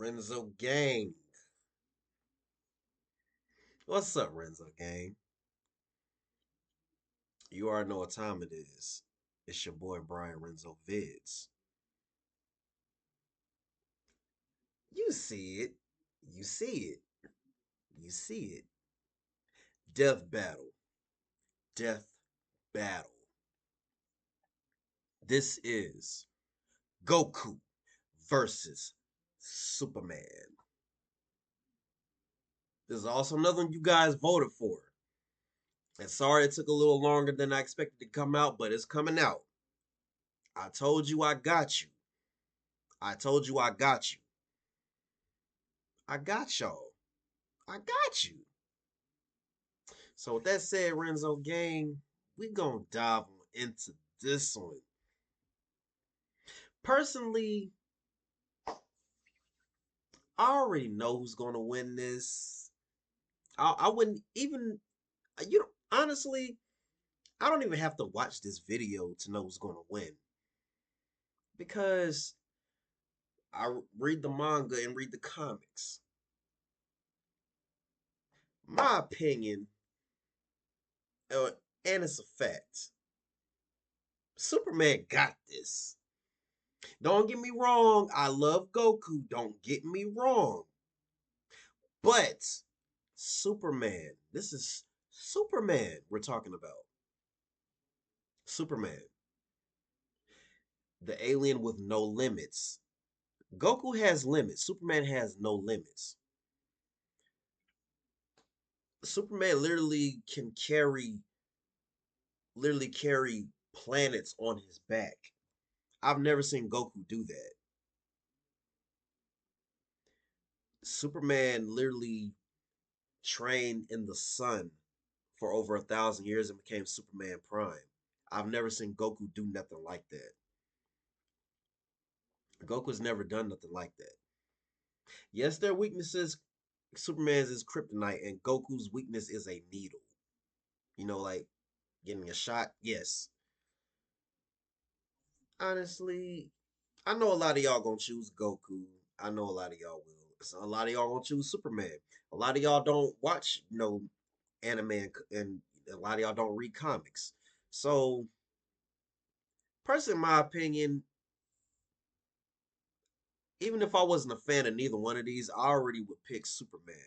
Renzo Gang. What's up, Renzo Gang? You already know what time it is. It's your boy Brian Renzo Vids. You see it. You see it. You see it. Death battle. Death battle. This is Goku versus Superman. This is also another one you guys voted for. And sorry it took a little longer than I expected to come out, but it's coming out. I told you I got you. I told you I got you. I got y'all. I got you. So with that said, Renzo Gang, we gonna dive into this one. Personally, I already know who's gonna win this. I wouldn't even, honestly, I don't even have to watch this video to know who's gonna win. Because I read the manga and read the comics. My opinion, and it's a fact, Superman got this. Don't get me wrong, I love Goku, don't get me wrong. But Superman, this is Superman we're talking about. Superman, the alien with no limits. Goku has limits, Superman has no limits. Superman literally can carry planets on his back. I've never seen Goku do that. Superman literally trained in the sun for over 1,000 years and became Superman Prime. I've never seen Goku do nothing like that. Goku's never done nothing like that. Yes, their weaknesses, Superman's is kryptonite, and Goku's weakness is a needle. Like getting a shot. Yes. Honestly, I know a lot of y'all gonna choose Goku. I know a lot of y'all will. So a lot of y'all gonna choose Superman. A lot of y'all don't watch anime and a lot of y'all don't read comics. So, personally, in my opinion, even if I wasn't a fan of neither one of these, I already would pick Superman.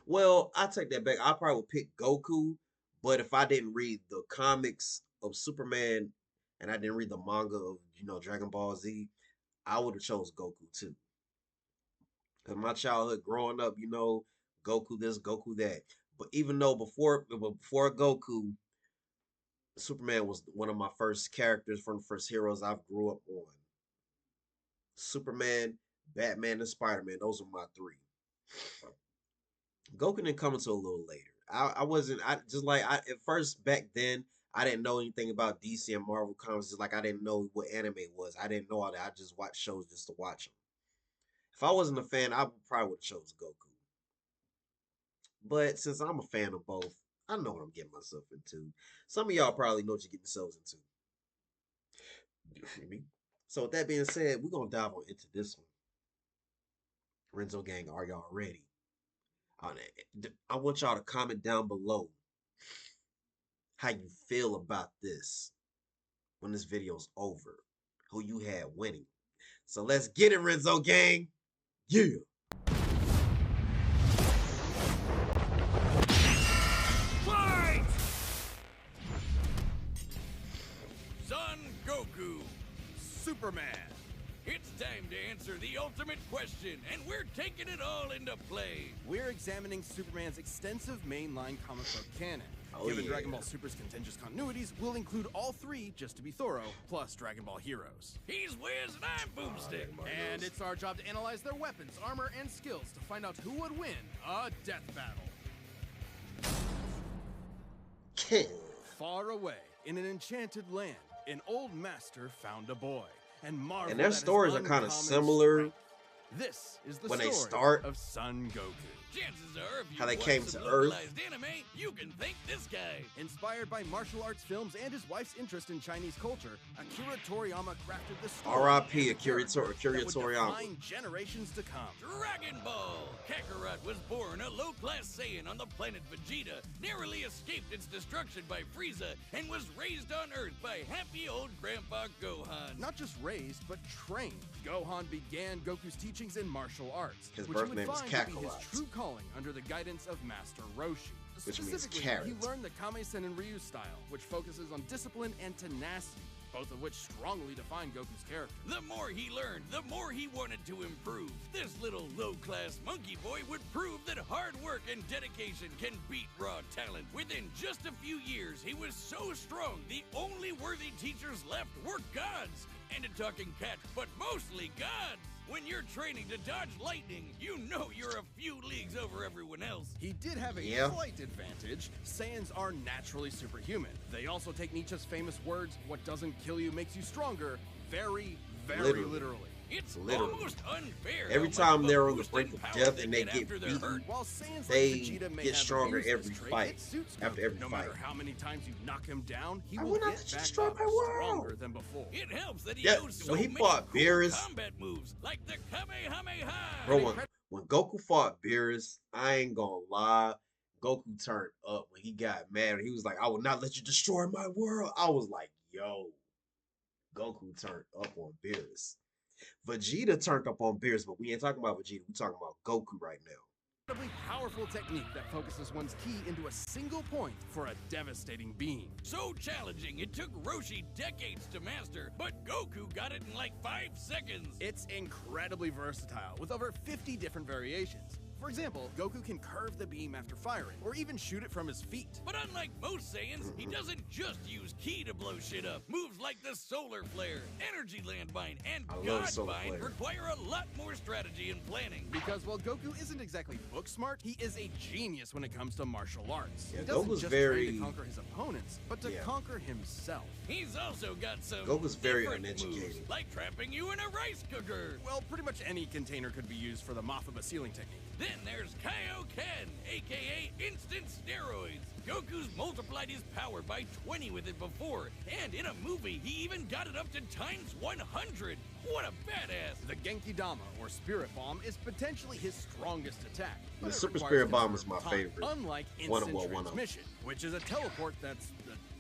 Well, I take that back. I probably would pick Goku, but if I didn't read the comics of Superman and I didn't read the manga of Dragon Ball Z, I would have chose Goku too. Cause my childhood growing up, Goku this, Goku that. But even though before Goku, Superman was one of my first characters from the first heroes I grew up on. Superman, Batman, and Spider-Man. Those are my three. Goku didn't come until a little later. I wasn't. At first back then I didn't know anything about DC and Marvel comics. Just like I didn't know what anime was. I didn't know all that. I just watched shows just to watch them. If I wasn't a fan, I probably would have chose Goku. But since I'm a fan of both, I know what I'm getting myself into. Some of y'all probably know what you're getting yourselves into. You feel me? So with that being said, we're gonna dive on into this one. Renzo Gang, are y'all ready? I want y'all to comment down below how you feel about this when this video's over. Who you had winning. So let's get it, Renzo Gang. Yeah. Fight! Son Goku, Superman. It's time to answer the ultimate question, and we're taking it all into play. We're examining Superman's extensive mainline comic book canon. Given Dragon Ball Super's contentious continuities, we'll include all three, just to be thorough, plus Dragon Ball Heroes. He's Wiz and I'm Boomstick. And it's our job to analyze their weapons, armor, and skills to find out who would win a death battle. Far away, in an enchanted land, an old master found a boy. And their stories are kind of similar This is the when story they start. of Son Goku. Chances are, if you How they watch came some to Earth. localized anime, you can thank this guy. Inspired by martial arts films and his wife's interest in Chinese culture, Akira Toriyama crafted the story R.I.P. and the Akira characters that would Toriyama. define generations to come. Dragon Ball! Kakarot was born a low-class Saiyan on the planet Vegeta, narrowly escaped its destruction by Frieza, and was raised on Earth by happy old Grandpa Gohan. Not just raised, but trained. Gohan began Goku's teachings in martial arts, His which birth he would name is find to be his Kakarot. true calling under the guidance of Master Roshi. Which means Specifically, carrot. he learned the Kame-sen and Ryu style, which focuses on discipline and tenacity, both of which strongly define Goku's character. The more he learned, the more he wanted to improve. This little low-class monkey boy would prove that hard work and dedication can beat raw talent. Within just a few years, he was so strong, the only worthy teachers left were gods. And a talking cat, but mostly gods. When you're training to dodge lightning, you know you're a few leagues over everyone else. He did have a Yeah. slight advantage. Saiyans are naturally superhuman. They also take Nietzsche's famous words, "What doesn't kill you makes you stronger," very, very literally. It's Literally. almost unfair. Every how much time of a they're on the boost brink in of power death and they get get after they're beaten, hurt. While Saiyans they like Vegeta may get have stronger abused every this trait, fight. it suits After Goku. every no fight. matter how many times you knock him down, he I will will not get let you back destroy up my world. stronger than before. It helps that he Yeah, knows so when he many fought cool Beerus- combat moves, like the Kamehameha. Bro, when Goku fought Beerus, I ain't gonna lie, Goku turned up when he got mad. He was like, "I will not let you destroy my world." I was like, "Yo, Goku turned up on Beerus." Vegeta turned up on Beerus, but we ain't talking about Vegeta. We talking about Goku right now. Incredibly powerful technique that focuses one's ki into a single point for a devastating beam. So challenging, it took Roshi decades to master, but Goku got it in like 5 seconds. It's incredibly versatile, with over 50 different variations. For example, Goku can curve the beam after firing, or even shoot it from his feet. But unlike most Saiyans, he doesn't just use ki to blow shit up. Moves like the Solar Flare, Energy Landmine, and I love God Solar Bind Flare. require a lot more strategy and planning. Because while Goku isn't exactly book smart, he is a genius when it comes to martial arts. Yeah, He doesn't Goku's just very- train to conquer his opponents, but to Yeah. conquer himself. He's also got some Goku's very different uneducated. moves, like trapping you in a rice cooker. Well, pretty much any container could be used for the Mothama sealing technique. Then there's Kaioken, aka instant steroids. Goku's multiplied his power by 20 with it before, and in a movie, he even got it up to times 100. What a badass! The Genki Dama, or Spirit Bomb, is potentially his strongest attack. but The it Super requires Spirit Bomb is considerable my time, favorite. Unlike One of- instant well, one of. transmission, which is a teleport that's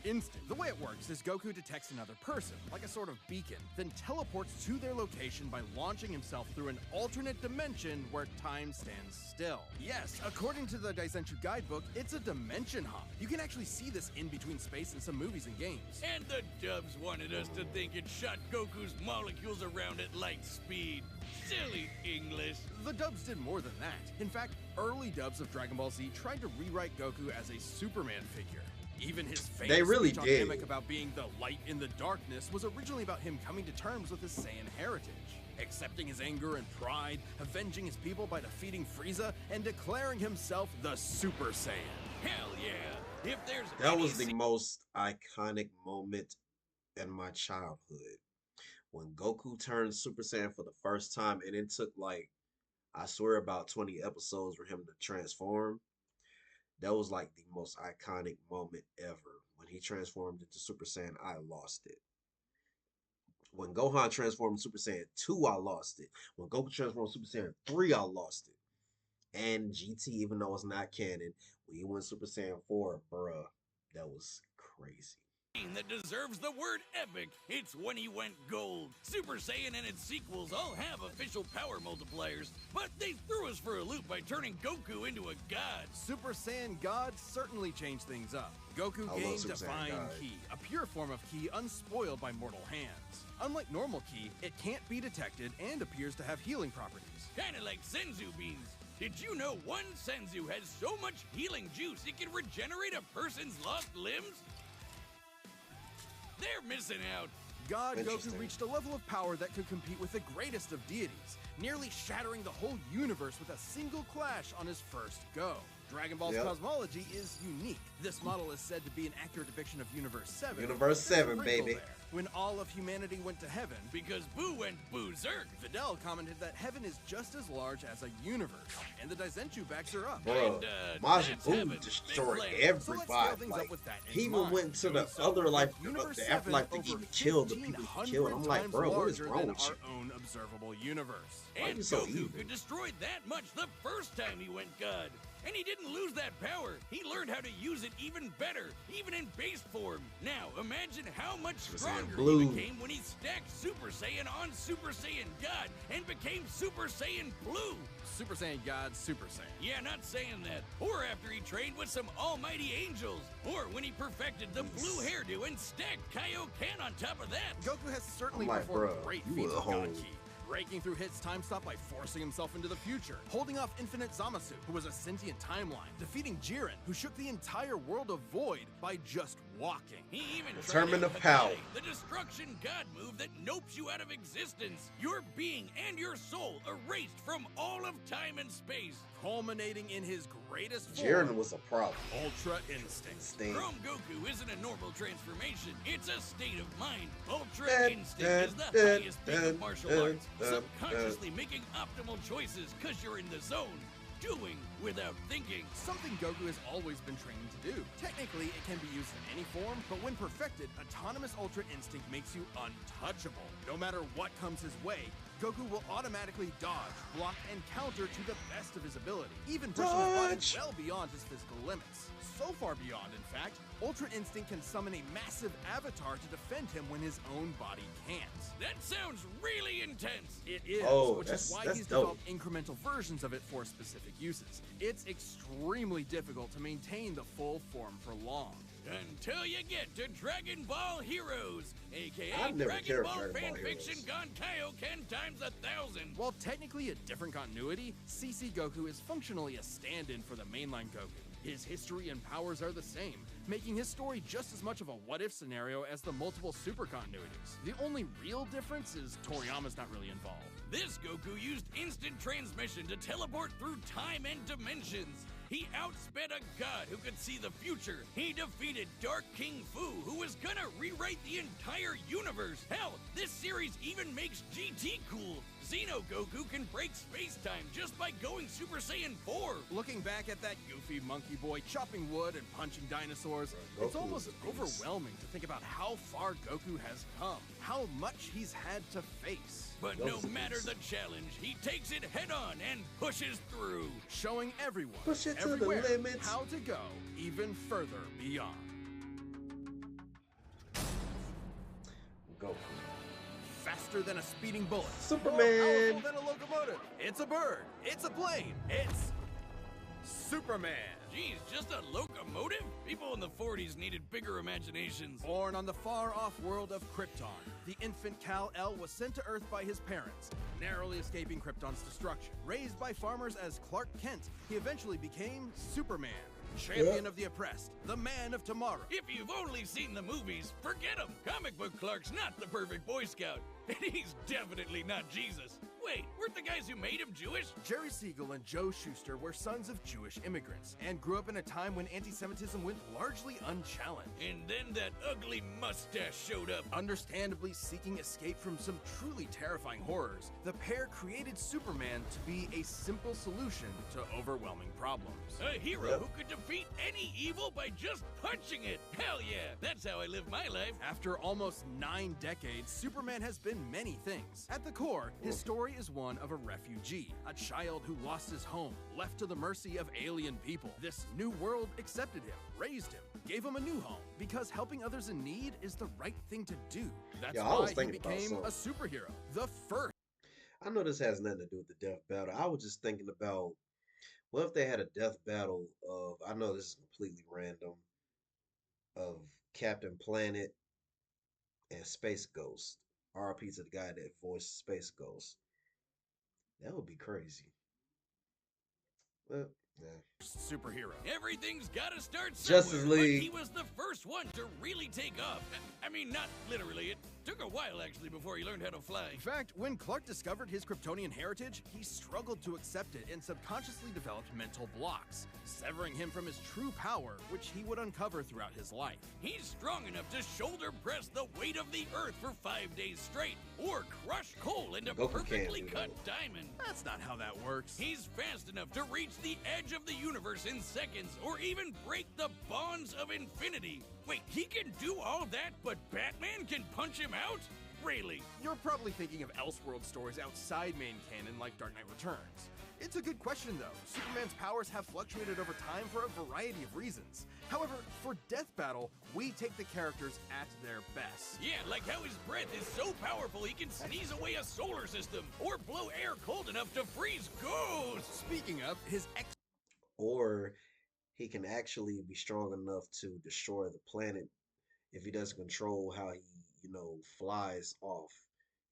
instant. The way it works is Goku detects another person, like a sort of beacon, then teleports to their location by launching himself through an alternate dimension where time stands still. Yes, according to the Daisenshu guidebook, it's a dimension hop. You can actually see this in between space in some movies and games. And the dubs wanted us to think it shot Goku's molecules around at light speed. Silly English. The dubs did more than that. In fact, early dubs of Dragon Ball Z tried to rewrite Goku as a Superman figure. Even his famous They really speech on did. Namek about being the light in the darkness was originally about him coming to terms with his Saiyan heritage, accepting his anger and pride, avenging his people by defeating Frieza, and declaring himself the Super Saiyan. Hell yeah. If there's That any was the most iconic moment in my childhood. When Goku turned Super Saiyan for the first time, and it took like, I swear, about 20 episodes for him to transform. That was like the most iconic moment ever. When he transformed into Super Saiyan, I lost it. When Gohan transformed Super Saiyan 2, I lost it. When Goku transformed Super Saiyan 3, I lost it. And GT, even though it's not canon, when he went Super Saiyan 4, bruh, that was crazy. scene that deserves the word epic, it's when he went gold. Super Saiyan and its sequels all have official power multipliers, but they threw us for a loop by turning Goku into a god. Super Saiyan God certainly changed things up. Goku I love gained Super Saiyan Divine God. Ki, a pure form of Ki unspoiled by mortal hands. Unlike normal Ki, it can't be detected and appears to have healing properties. Kinda like Senzu beans. Did you know one Senzu has so much healing juice it can regenerate a person's lost limbs? They're missing out. God Goku Interesting. reached a level of power that could compete with the greatest of deities, nearly shattering the whole universe with a single clash on his first go. Dragon Ball's Yep. cosmology is unique. This model is said to be an accurate depiction of Universe 7. Universe There's a 7, wrinkle baby. there. When all of humanity went to heaven, Because Boo went berserk. Videl commented that heaven is just as large as a universe, and the Daizenshuu backs her up. Bro, And, Majin that's Buu heaven. destroyed Big plan. So let's everybody. scale things Like, up with that in he even mind. went to the So, other life, Universe the 7 afterlife to over even kill the people he killed. I'm 1,500 like, times bro, what is larger wrong than with you? our own observable universe. Why And you so Goku evil? could destroy that much the first time he went God. And he didn't lose that power. He learned how to use it even better, even in base form. Now, imagine how much Super Saiyan stronger Blue. he became when he stacked Super Saiyan on Super Saiyan God and became Super Saiyan Blue. Super Saiyan God, Super Saiyan. Yeah, not saying that. Or after he trained with some almighty angels. Or when he perfected the blue hairdo and stacked Kaioken on top of that. Goku has certainly I'm like, performed bruh, great you feats a with God hoe. Ki. Breaking through Hit's time stop by forcing himself into the future, holding off Infinite Zamasu, who was a sentient timeline, defeating Jiren, who shook the entire world of Void by just walking. He even Determined tried of out power. Haggai, the destruction god move that nopes you out of existence. Your being and your soul erased from all of time and space. Culminating in his greatest Jiren form, was a problem. Ultra Instinct. Sting. Chrome Goku isn't a normal transformation. It's a state of mind. Ultra Dun, Instinct dun, is the dun, highest peak dun, of martial dun, arts. dun, Subconsciously making optimal choices because you're in the zone. Doing without thinking. Something Goku has always been trained to do. Technically, it can be used in any form, but when perfected, Autonomous Ultra Instinct makes you untouchable. No matter what comes his way, Goku will automatically dodge, block, and counter to the best of his ability, even pushing his body Dodge! well beyond his physical limits. So far beyond, in fact, Ultra Instinct can summon a massive avatar to defend him when his own body can't. That sounds really intense. It is, Oh, which that's- is why that's he's dope. developed incremental versions of it for specific uses. It's extremely difficult to maintain the full form for long. Until you get to Dragon Ball Heroes, aka I've never Dragon cared Ball for Dragon Ball fanfiction Heroes. gone Kaioken times 1,000. While technically a different continuity, CC Goku is functionally a stand-in for the mainline Goku. His history and powers are the same, making his story just as much of a what-if scenario as the multiple super continuities. The only real difference is Toriyama's not really involved. This Goku used instant transmission to teleport through time and dimensions. He outsped a god who could see the future. He defeated Dark King Fu, who was gonna rewrite the entire universe. Hell, this series even makes GT cool. Xeno Goku can break space-time just by going Super Saiyan 4. Looking back at that goofy monkey boy chopping wood and punching dinosaurs, Bro, it's Goku almost was a beast. overwhelming to think about how far Goku has come, how much he's had to face. But That no was a matter beast. the challenge, he takes it head-on and pushes through. Showing everyone, Push it to the everywhere, limits. how to go even further beyond. Goku. Faster than a speeding bullet. Superman. More powerful than a locomotive. It's a bird. It's a plane. It's Superman. Geez, just a locomotive? People in the 40s needed bigger imaginations. Born on the far-off world of Krypton, the infant Kal-El was sent to Earth by his parents, narrowly escaping Krypton's destruction. Raised by farmers as Clark Kent, he eventually became Superman, champion of the oppressed, the man of tomorrow. If you've only seen the movies, forget him. Comic book Clark's not the perfect Boy Scout, and he's definitely not Jesus. Wait, weren't the guys who made him Jewish? Jerry Siegel and Joe Shuster were sons of Jewish immigrants and grew up in a time when anti-Semitism went largely unchallenged. And then that ugly mustache showed up. Understandably seeking escape from some truly terrifying horrors, the pair created Superman to be a simple solution to overwhelming problems. A hero who could defeat any evil by just punching it. Hell yeah, that's how I live my life. After almost 9 decades, Superman has been many things. At the core, his story is one of a refugee, a child who lost his home, left to the mercy of alien people. This new world accepted him, raised him, gave him a new home, because helping others in need is the right thing to do. That's Yeah, I was why he thinking about became a something. superhero, the first. I know this has nothing to do with the death battle. I was just thinking about what if they had a death battle of, I know this is completely random, of Captain Planet and Space Ghost. RP to the guy that voiced Space Ghost. That would be crazy. Well, yeah. Superhero. Everything's gotta start Justice somewhere, but League. he was the first one to really take off. I mean, not literally. It took a while, actually, before he learned how to fly. In fact, when Clark discovered his Kryptonian heritage, he struggled to accept it and subconsciously developed mental blocks, severing him from his true power, which he would uncover throughout his life. He's strong enough to shoulder press the weight of the Earth for 5 days straight, or crush coal into Goku perfectly can't do cut that. diamond. That's not how that works. He's fast enough to reach the edge of the universe in seconds, or even break the bonds of infinity. Wait, he can do all that, but Batman can punch him out? Really? You're probably thinking of Elseworld stories outside main canon like Dark Knight Returns. It's a good question though. Superman's powers have fluctuated over time for a variety of reasons. However, for Death Battle, we take the characters at their best. Yeah, like how his breath is so powerful he can sneeze away a solar system, or blow air cold enough to freeze ghosts. Speaking of, his Or he can actually be strong enough to destroy the planet if he doesn't control how he, flies off.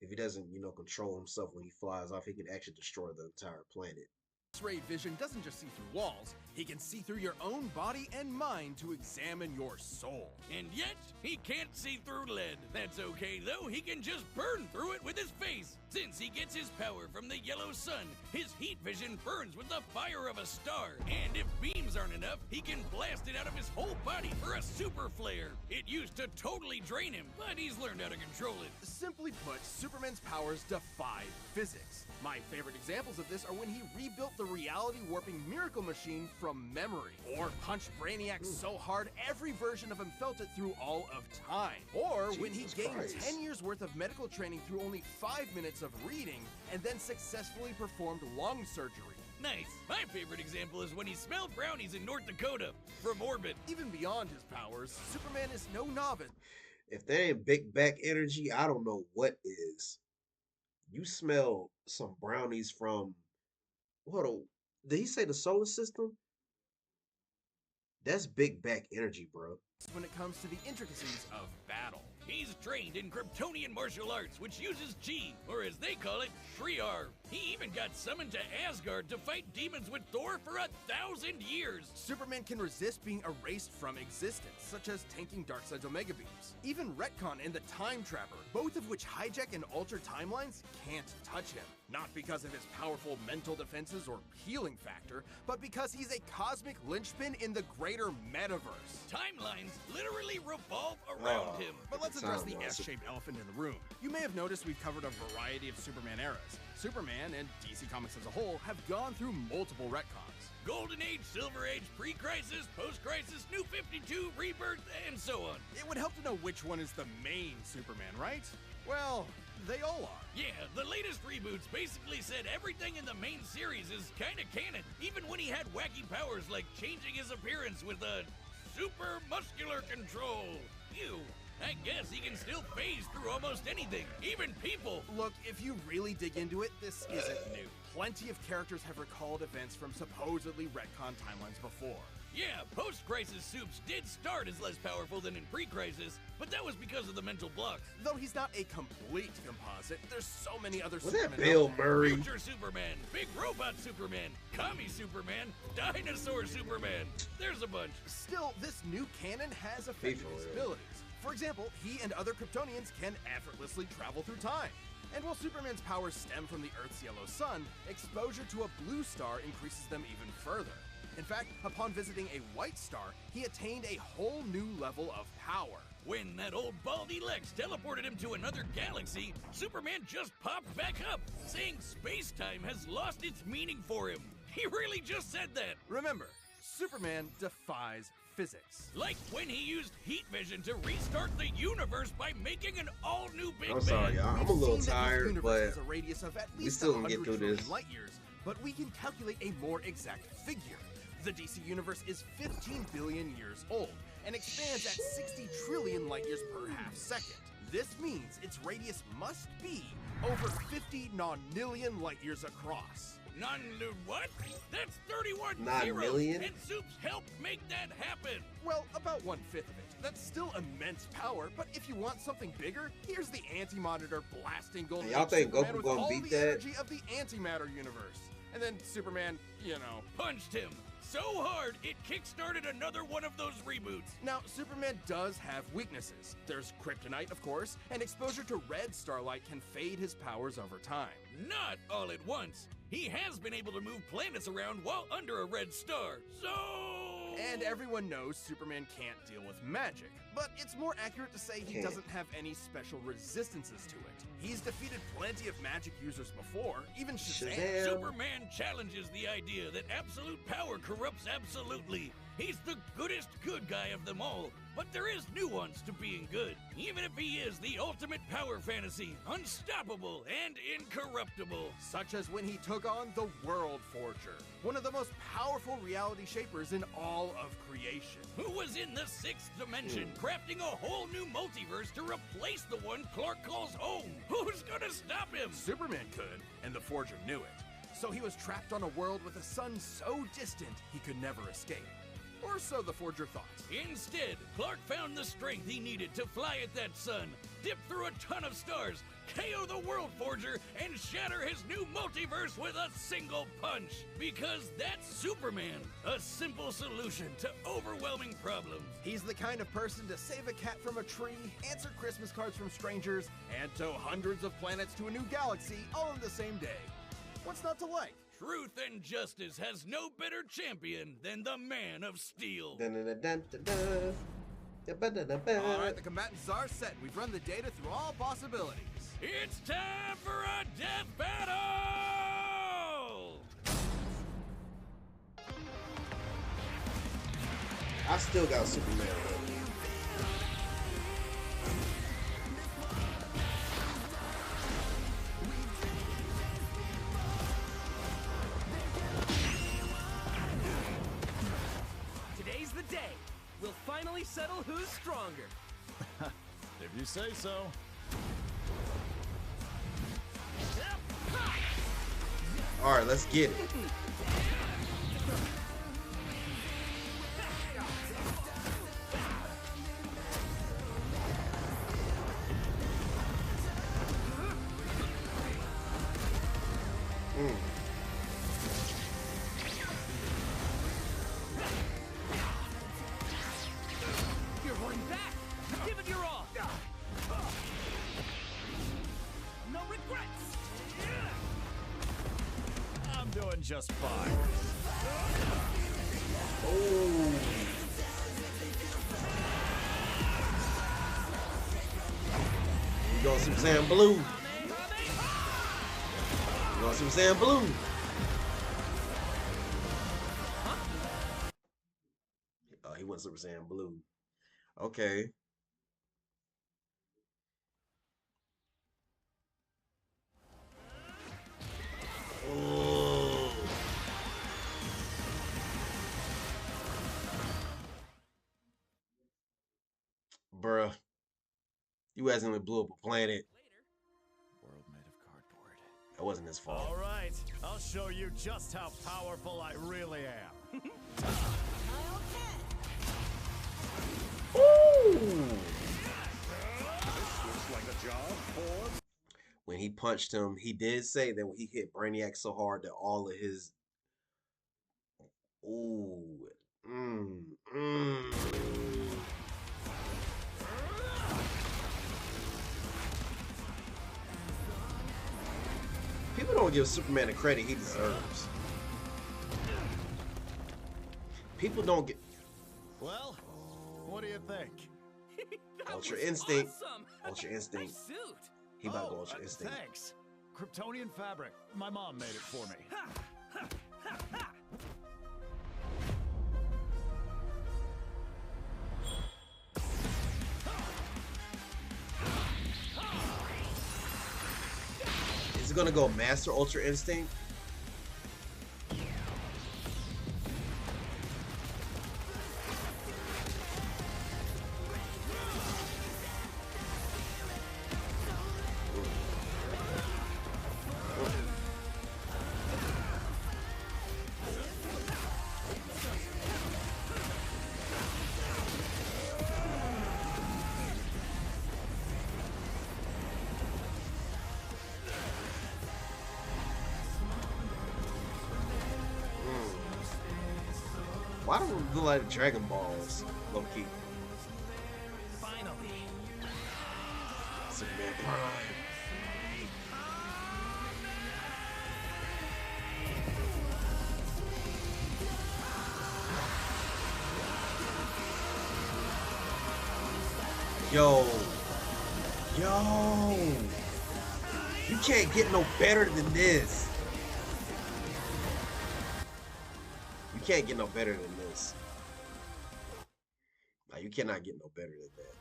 If he doesn't, control himself when he flies off, he can actually destroy the entire planet. X-ray vision doesn't just see through walls, he can see through your own body and mind to examine your soul. And yet, he can't see through lead. That's okay though, he can just burn through it with his face. Since he gets his power from the yellow sun, his heat vision burns with the fire of a star. And if beams aren't enough, he can blast it out of his whole body for a super flare. It used to totally drain him, but he's learned how to control it. Simply put, Superman's powers defy physics. My favorite examples of this are when he rebuilt the reality warping miracle machine from memory, or punched Brainiac so hard every version of him felt it through all of time, or when he Jesus gained Christ. 10 years worth of medical training through only 5 minutes of reading and then successfully performed lung surgery. Nice. My favorite example is when he smelled brownies in North Dakota from orbit. Even beyond his powers, Superman is no novice. If that ain't big back energy, I don't know what is. You smell some brownies from what? Did he say the solar system? That's big back energy, bro. When it comes to the intricacies of battle. He's trained in Kryptonian martial arts, which uses Chi, or as they call it, Shriar. He even got summoned to Asgard to fight demons with Thor for 1,000 years. Superman can resist being erased from existence, such as tanking Darkseid's Omega Beams. Even Retcon and the Time Trapper, both of which hijack and alter timelines, can't touch him. Not because of his powerful mental defenses or healing factor, but because he's a cosmic linchpin in the greater metaverse. Timelines literally revolve around Oh. him. But let's address the Sounds awesome. S-shaped elephant in the room. You may have noticed we've covered a variety of Superman eras. Superman and DC Comics as a whole have gone through multiple retcons. Golden Age, Silver Age, pre-crisis, post-crisis, New 52, Rebirth, and so on. It would help to know which one is the main Superman, right? Well, they all are. Yeah, the latest reboots basically said everything in the main series is kinda canon, even when he had wacky powers like changing his appearance with a super muscular control. Ew. I guess he can still phase through almost anything, even people. Look, if you really dig into it, this isn't new. Plenty of characters have recalled events from supposedly retcon timelines before. Yeah, post-crisis Supes did start as less powerful than in pre-crisis, but that was because of the mental blocks. Though he's not a complete composite, there's so many other Was that Supermen Bill out there. Murray? Future Superman, Big Robot Superman, Commie Superman, Dinosaur Superman. There's a bunch. Still, this new canon has affected for his real. abilities. For example, he and other Kryptonians can effortlessly travel through time. And while Superman's powers stem from the Earth's yellow sun, exposure to a blue star increases them even further. In fact, upon visiting a white star, he attained a whole new level of power. When that old baldy Lex teleported him to another galaxy, Superman just popped back up, saying space-time has lost its meaning for him. He really just said that. Remember, Superman defies physics. Like when he used heat vision to restart the universe by making an all-new Big I'm sorry, Bang. y'all. I'm We've a little seen that this tired, universe but has a radius of at we least still can get 100 through trillion this. light years, but we can calculate a more exact figure. The DC universe is 15 billion years old and expands at 60 trillion light years per half second. This means its radius must be over 50 nonillion light years across. What? That's 31 Non-million? zeros, and Supes helped make that happen. Well, about 1/5 of it. That's still immense power, but if you want something bigger, here's the Anti-Monitor blasting Golden And y'all Age think Superman Goku with gonna all beat the that? energy of the antimatter universe. And then Superman, punched him so hard it kickstarted another one of those reboots. Now, Superman does have weaknesses. There's kryptonite, of course, and exposure to red starlight can fade his powers over time. Not all at once. He has been able to move planets around while under a red star, so... And everyone knows Superman can't deal with magic, but it's more accurate to say he doesn't have any special resistances to it. He's defeated plenty of magic users before, even Shazam. Superman challenges the idea that absolute power corrupts absolutely. He's the goodest good guy of them all, but there is nuance to being good, even if he is the ultimate power fantasy, unstoppable and incorruptible. Such as when he took on the World Forger, one of the most powerful reality shapers in all of creation. Who was in the sixth dimension, crafting a whole new multiverse to replace the one Clark calls home. Who's gonna stop him? Superman could, and the Forger knew it. So he was trapped on a world with a sun so distant he could never escape. Or so the Forger thought. Instead, Clark found the strength he needed to fly at that sun, dip through a ton of stars, KO the World Forger, and shatter his new multiverse with a single punch. Because that's Superman, a simple solution to overwhelming problems. He's the kind of person to save a cat from a tree, answer Christmas cards from strangers, and tow hundreds of planets to a new galaxy all in the same day. What's not to like? Truth and justice has no better champion than the Man of Steel. Alright, the combatants are set. We've run the data through all possibilities. It's time for a death battle! I still got Superman. Today's the day. We'll finally settle who's stronger. If you say so. All right, let's get it. You're holding back. Give it your all. No regrets. I'm doing just fine. You going Super Saiyan Blue? You going Super Saiyan Blue? Oh, he went Super Saiyan Blue. Okay. Oh. Bruh. You accidentally blew up a planet. World made of cardboard. That wasn't his fault. All right, I'll show you just how powerful I really am. When he punched him, he did say that when he hit Brainiac so hard that all of his People don't give Superman the credit he deserves. People don't get Well, what do you think? Ultra Instinct. Awesome. Ultra Instinct. Nice suit. He about to go Ultra Instinct. Thanks. Kryptonian fabric. My mom made it for me. Is it gonna go Master Ultra Instinct? Why do it look like Dragon Balls? Low key. Finally. Superman Prime. Yo. Yo. You can't get no better than this. You can't get no better than this. Like, you cannot get no better than that.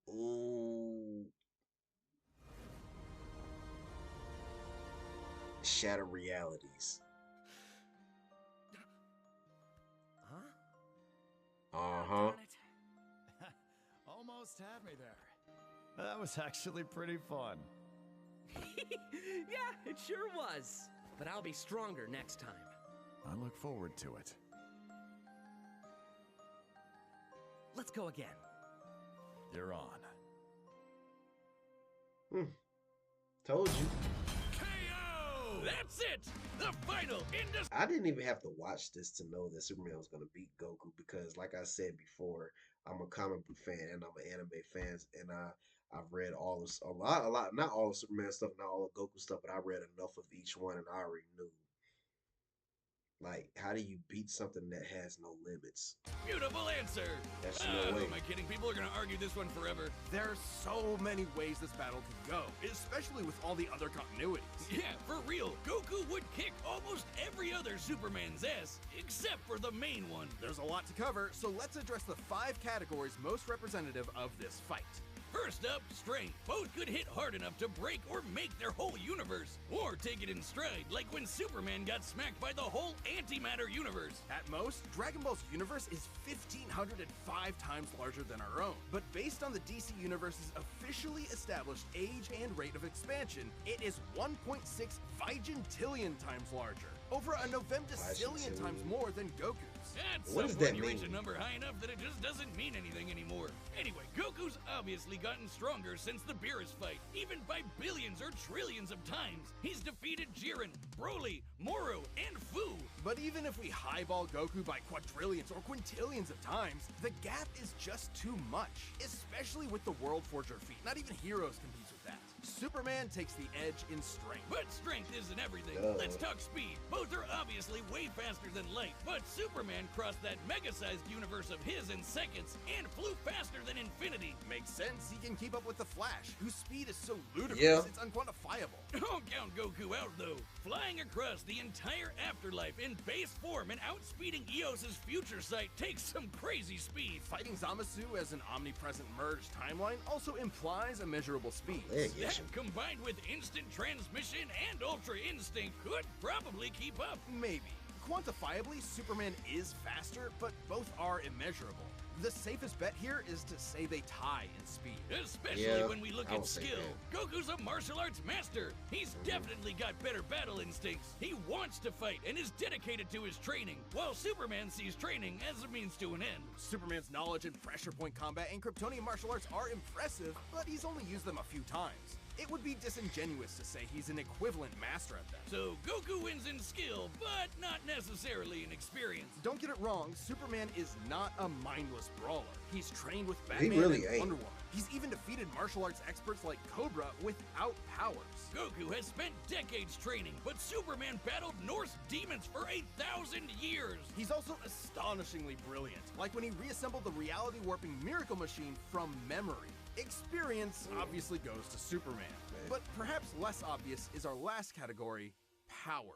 Ooh. Shatter realities. Huh? Uh-huh. Darn it. Almost had me there. That was actually pretty fun. Yeah, it sure was. But I'll be stronger next time. I look forward to it. Let's go again. You're on. Told you. KO! That's it! The final I didn't even have to watch this to know that Superman was going to beat Goku because, like I said before, I'm a comic book fan and I'm an anime fan, and I've read a lot, not all of Superman stuff, not all of Goku stuff, but I read enough of each one, and I already knew. Like, how do you beat something that has no limits? Beautiful answer. That's no way. Who am I kidding? People are gonna argue this one forever. There's so many ways this battle could go, especially with all the other continuities. Yeah, for real. Goku would kick almost every other Superman's ass, except for the main one. There's a lot to cover, so let's address the 5 categories most representative of this fight. First up, strength. Both could hit hard enough to break or make their whole universe, or take it in stride, like when Superman got smacked by the whole antimatter universe. At most, Dragon Ball's universe is 1,505 times larger than our own. But based on the DC Universe's officially established age and rate of expansion, it is 1.6 vigintillion times larger, over a novemdecillion times more than Goku's. At What some does point that you reach a mean? number high enough that it just doesn't mean anything anymore. Anyway, Goku's obviously gotten stronger since the Beerus fight, even by billions or trillions of times. He's defeated Jiren, Broly, Moro, and Fu. But even if we highball Goku by quadrillions or quintillions of times, the gap is just too much, especially with the World Forger feat. Not even Heroes competes with that. Superman takes the edge in strength. But strength isn't everything. Let's talk speed. Both are obviously way faster than light, but Superman crossed that mega-sized universe of his in seconds and flew faster than infinity. Makes sense, he can keep up with the Flash, whose speed is so ludicrous Yeah. it's unquantifiable. Don't count Goku out, though. Flying across the entire afterlife in base form and outspeeding Eos's future sight takes some crazy speed. Fighting Zamasu as an omnipresent merged timeline also implies immeasurable speeds. Leg That, issue. combined with instant transmission and ultra instinct, could probably keep up. Maybe. Quantifiably, Superman is faster, but both are immeasurable. The safest bet here is to say they tie in speed. Especially Yeah, when we look I at would say skill. Goku's a martial arts master. He's definitely got better battle instincts. He wants to fight and is dedicated to his training, while Superman sees training as a means to an end. Superman's knowledge in pressure point combat and Kryptonian martial arts are impressive, but he's only used them a few times. It would be disingenuous to say he's an equivalent master at them. So Goku wins in skill, but not necessarily in experience. Don't get it wrong, Superman is not a mindless brawler. He's trained with He Batman really and ain't. Wonder Woman. He's even defeated martial arts experts like Cobra without powers. Goku has spent decades training, but Superman battled Norse demons for 1,000 years. He's also astonishingly brilliant, like when he reassembled the reality warping miracle machine from memory. Experience obviously goes to Superman, but perhaps less obvious is our last category, powers.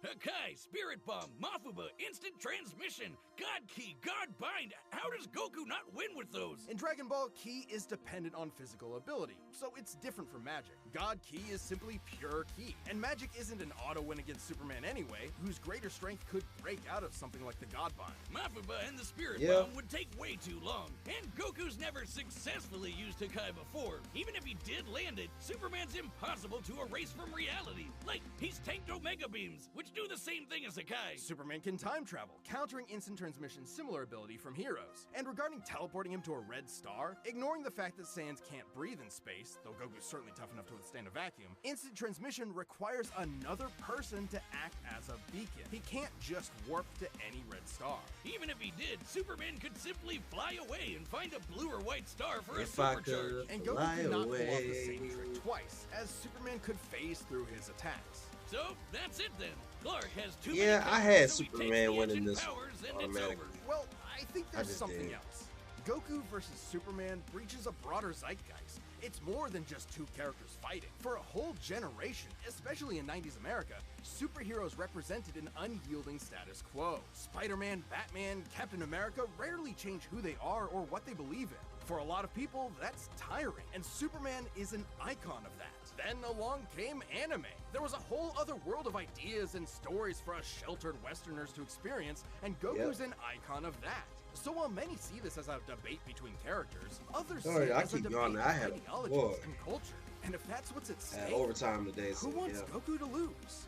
Hakai, Spirit Bomb, Mafuba, Instant Transmission, God Key, God Bind. How does Goku not win with those? In Dragon Ball, Ki is dependent on physical ability, so it's different from magic. God Ki is simply pure Ki, and magic isn't an auto win against Superman anyway, whose greater strength could break out of something like the God Bind. Mafuba and the Spirit Yeah. Bomb would take way too long, and Goku's never successfully used Hakai before. Even if he did land it, Superman's impossible to erase from reality. Like, he's tanked Omega Beams, weapons, which do the same thing as Hakai. Superman can time travel, countering instant transmission's similar ability from Heroes. And regarding teleporting him to a red star, ignoring the fact that Saiyans can't breathe in space, though Goku's certainly tough enough to withstand a vacuum, instant transmission requires another person to act as a beacon. He can't just warp to any red star. Even if he did, Superman could simply fly away and find a blue or white star for If a I supercharge. could And Goku fly could not pull off the away. same trick twice, as Superman could phase through his attacks. So that's it then. Clark has too Yeah, many I powers, had so he takes Superman the winning engine this powers and it's automatically. over. Well, I think there's just something did. else. Goku versus Superman breaches a broader zeitgeist. It's more than just two characters fighting. For a whole generation, especially in 90s America, superheroes represented an unyielding status quo. Spider-Man, Batman, Captain America rarely change who they are or what they believe in. For a lot of people, that's tiring, and Superman is an icon of that. Then along came anime. There was a whole other world of ideas and stories for us sheltered Westerners to experience, and Goku's an icon of that. So while many see this as a debate beteween characters, others see Sorry, it I as a keep debate yawning. of I had a ideologies boy. and culture. And if that's what's at At stake, overtime today, so who wants yeah. Goku to lose?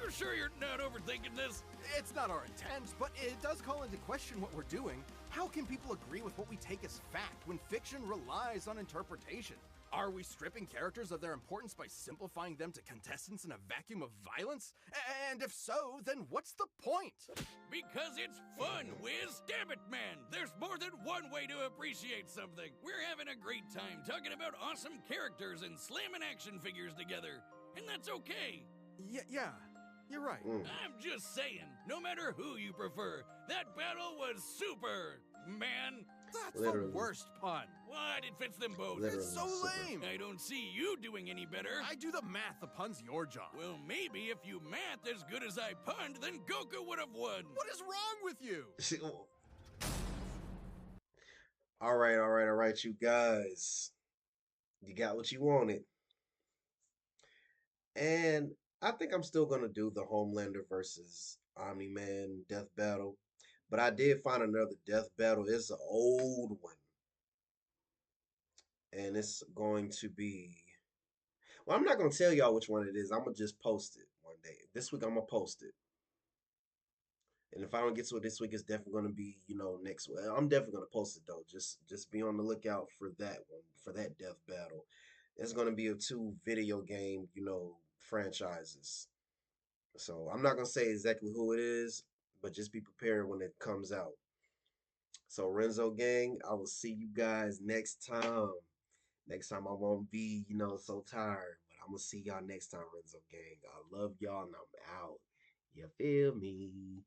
You're sure you're not overthinking this? It's not our intent, but it does call into question what we're doing. How can people agree with what we take as fact when fiction relies on interpretation? Are we stripping characters of their importance by simplifying them to contestants in a vacuum of violence? And if so, then what's the point? Because it's fun, Wiz. Damn it, man. There's more than one way to appreciate something. We're having a great time talking about awesome characters and slamming action figures together. And that's okay. Yeah, you're right. I'm just saying, no matter who you prefer, that battle was super, man. That's Literally. the worst pun. What? It fits them both. Literally. It's so super. lame. I don't see you doing any better. I do the math, the pun's your job. Well, maybe if you math as good as I punned, then Goku would have won. What is wrong with you? All right, you guys. You got what you wanted. And I think I'm still gonna do the Homelander versus Omni-Man death battle. But I did find another death battle. It's an old one. And it's going to be. Well, I'm not gonna tell y'all which one it is. I'm gonna just post it one day. This week I'm gonna post it. And if I don't get to it this week, it's definitely gonna be, next week. I'm definitely gonna post it though. Just be on the lookout for that one, for that death battle. It's gonna be a two video game, franchises. So I'm not gonna say exactly who it is, but just be prepared when it comes out. So Renzo gang, I will see you guys next time. Next time I won't be, so tired. But I'm gonna see y'all next time, Renzo gang. I love y'all and I'm out. You feel me?